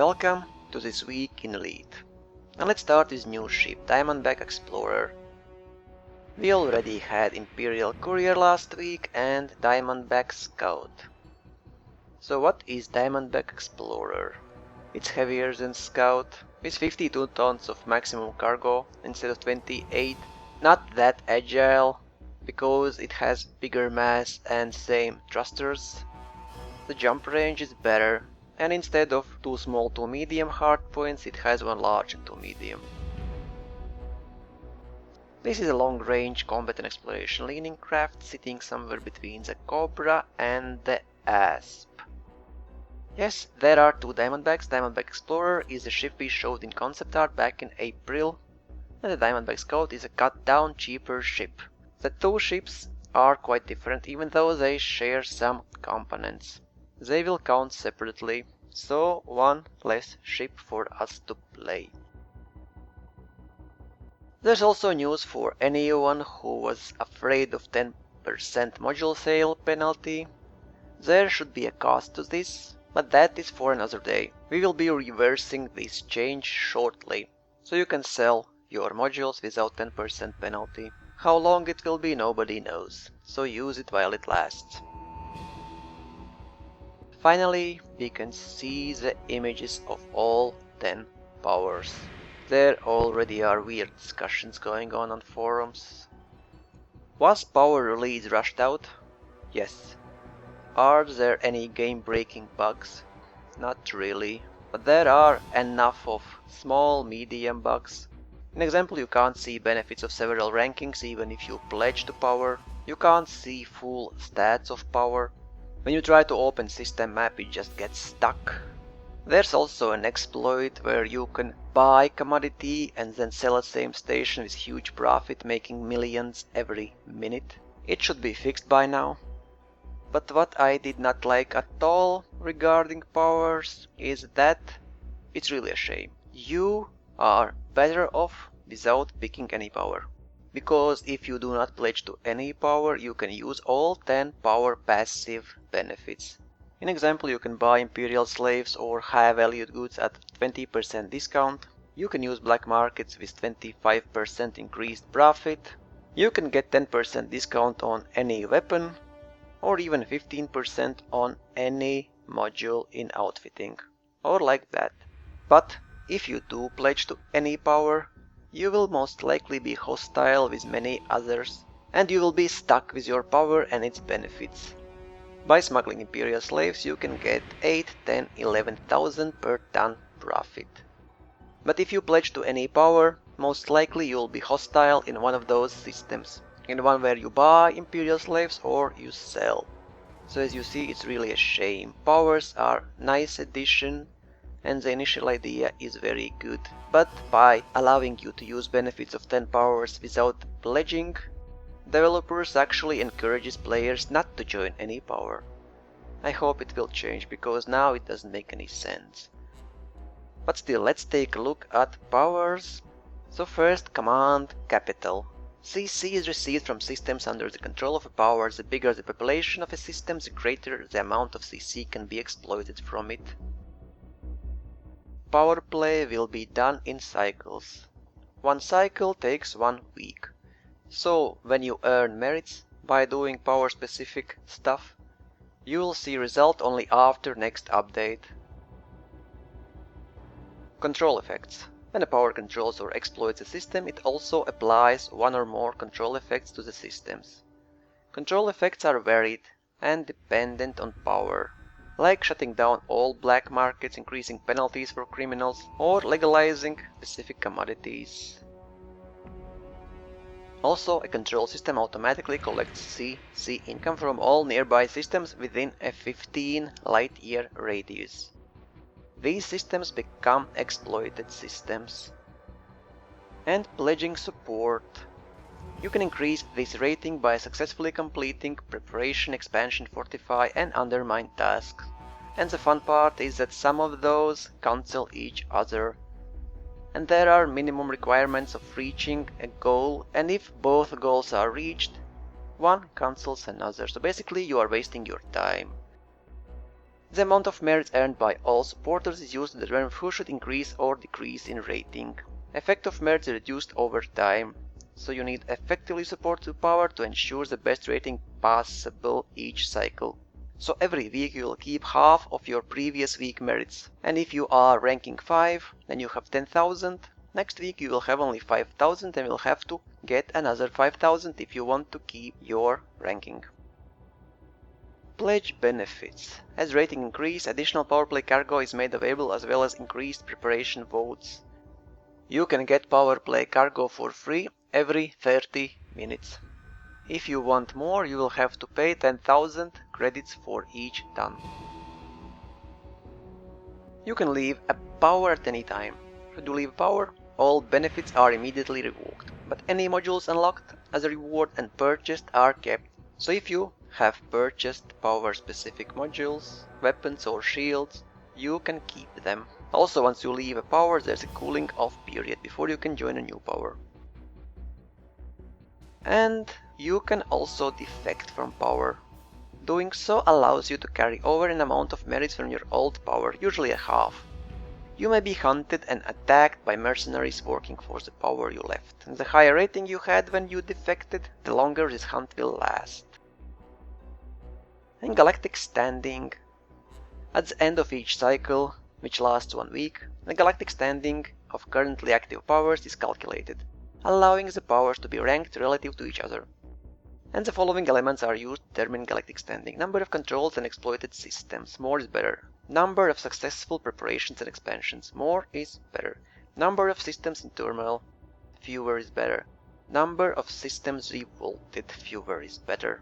Welcome to this week in Elite. And let's start with new ship, Diamondback Explorer. We already had Imperial Courier last week and Diamondback Scout. So what is Diamondback Explorer? It's heavier than Scout, with 52 tons of maximum cargo instead of 28. Not that agile, because it has bigger mass and same thrusters. The jump range is better, and instead of 2 small 2 medium hardpoints, it has 1 large and 2 medium. This is a long-range combat and exploration leaning craft sitting somewhere between the Cobra and the Asp. Yes, there are 2 Diamondbacks. Diamondback Explorer is the ship we showed in concept art back in April, and the Diamondback Scout is a cut-down, cheaper ship. The 2 ships are quite different, even though they share some components. They will count separately, so 1 less ship for us to play. There's also news for anyone who was afraid of 10% module sale penalty. There should be a cost to this, but that is for another day. We will be reversing this change shortly, so you can sell your modules without 10% penalty. How long it will be, nobody knows, so use it while it lasts. Finally, we can see the images of all 10 powers. There already are weird discussions going on forums. Was power release rushed out? Yes. Are there any game-breaking bugs? Not really, but there are enough of small, medium bugs. In example, you can't see benefits of several rankings even if you pledge to power. You can't see full stats of power. When you try to open system map, it just gets stuck. There's also an exploit where you can buy commodity and then sell at same station with huge profit, making millions every minute. It should be fixed by now. But what I did not like at all regarding powers is that it's really a shame. You are better off without picking any power. Because if you do not pledge to any power, you can use all 10 power passive benefits. In example, you can buy Imperial slaves or high valued goods at 20% discount. You can use black markets with 25% increased profit. You can get 10% discount on any weapon, or even 15% on any module in outfitting, or like that. But if you do pledge to any power, you will most likely be hostile with many others, and you will be stuck with your power and its benefits. By smuggling Imperial slaves, you can get 8, 10, 11,000 per ton profit. But if you pledge to any power, most likely you will be hostile in one of those systems, in one where you buy Imperial slaves or you sell. So as you see, it's really a shame. Powers are nice addition, and the initial idea is very good, but by allowing you to use benefits of 10 powers without pledging, developers actually encourages players not to join any power. I hope it will change, because now it doesn't make any sense. But still, let's take a look at powers. So first, command capital. CC is received from systems under the control of a power. The bigger the population of a system, the greater the amount of CC can be exploited from it. Power play will be done in cycles. 1 cycle takes 1 week. So when you earn merits by doing power specific stuff, you will see result only after next update. Control effects. When a power controls or exploits a system, it also applies 1 or more control effects to the systems. Control effects are varied and dependent on power, like shutting down all black markets, increasing penalties for criminals, or legalizing specific commodities. Also, a control system automatically collects CC income from all nearby systems within a 15 light-year radius. These systems become exploited systems. And pledging support. You can increase this rating by successfully completing preparation, expansion, fortify and undermine tasks. And the fun part is that some of those cancel each other. And there are minimum requirements of reaching a goal, and if both goals are reached, one cancels another. So basically you are wasting your time. The amount of merits earned by all supporters is used to determine who should increase or decrease in rating. Effect of merits is reduced over time, so you need effectively supported power to ensure the best rating possible each cycle. So every week you will keep half of your previous week merits, and if you are ranking 5, then you have 10,000. Next week you will have only 5,000 and will have to get another 5,000 if you want to keep your ranking. Pledge benefits. As rating increase, additional power play cargo is made available as well as increased preparation votes. You can get power play cargo for free every 30 minutes. If you want more, you will have to pay 10,000 credits for each ton. You can leave a power at any time. Should you leave power, all benefits are immediately revoked, but any modules unlocked as a reward and purchased are kept. So if you have purchased power-specific modules, weapons or shields, you can keep them. Also, once you leave a power, there's a cooling off period before you can join a new power. And you can also defect from power. Doing so allows you to carry over an amount of merits from your old power, usually a half. You may be hunted and attacked by mercenaries working for the power you left. And the higher rating you had when you defected, the longer this hunt will last. And galactic standing. At the end of each cycle, which lasts 1 week, the galactic standing of currently active powers is calculated, allowing the powers to be ranked relative to each other. And the following elements are used to determine galactic standing. Number of controls and exploited systems. More is better. Number of successful preparations and expansions. More is better. Number of systems in turmoil. Fewer is better. Number of systems revolted. Fewer is better.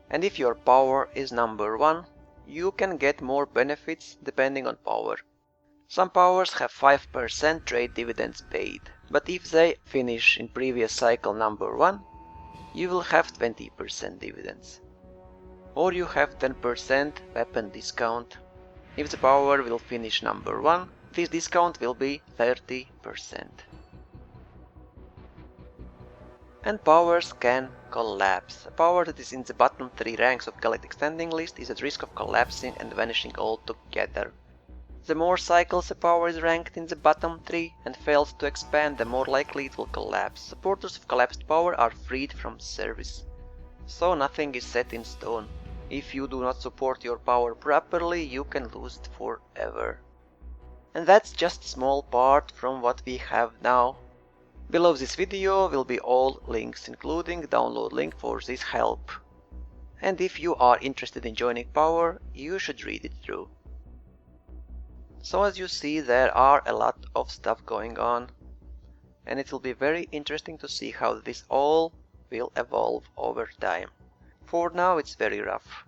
And if your power is number 1, you can get more benefits depending on power. Some powers have 5% trade dividends paid, but if they finish in previous cycle number 1, you will have 20% dividends. Or you have 10% weapon discount. If the power will finish number 1, this discount will be 30%. And powers can collapse. A power that is in the bottom 3 ranks of galactic standing list is at risk of collapsing and vanishing altogether. The more cycles a power is ranked in the bottom 3 and fails to expand, the more likely it will collapse. Supporters of collapsed power are freed from service. So nothing is set in stone. If you do not support your power properly, you can lose it forever. And that's just a small part from what we have now. Below this video will be all links, including download link for this help. And if you are interested in joining power, you should read it through. So as you see, there are a lot of stuff going on, and it will be very interesting to see how this all will evolve over time. For now it's very rough.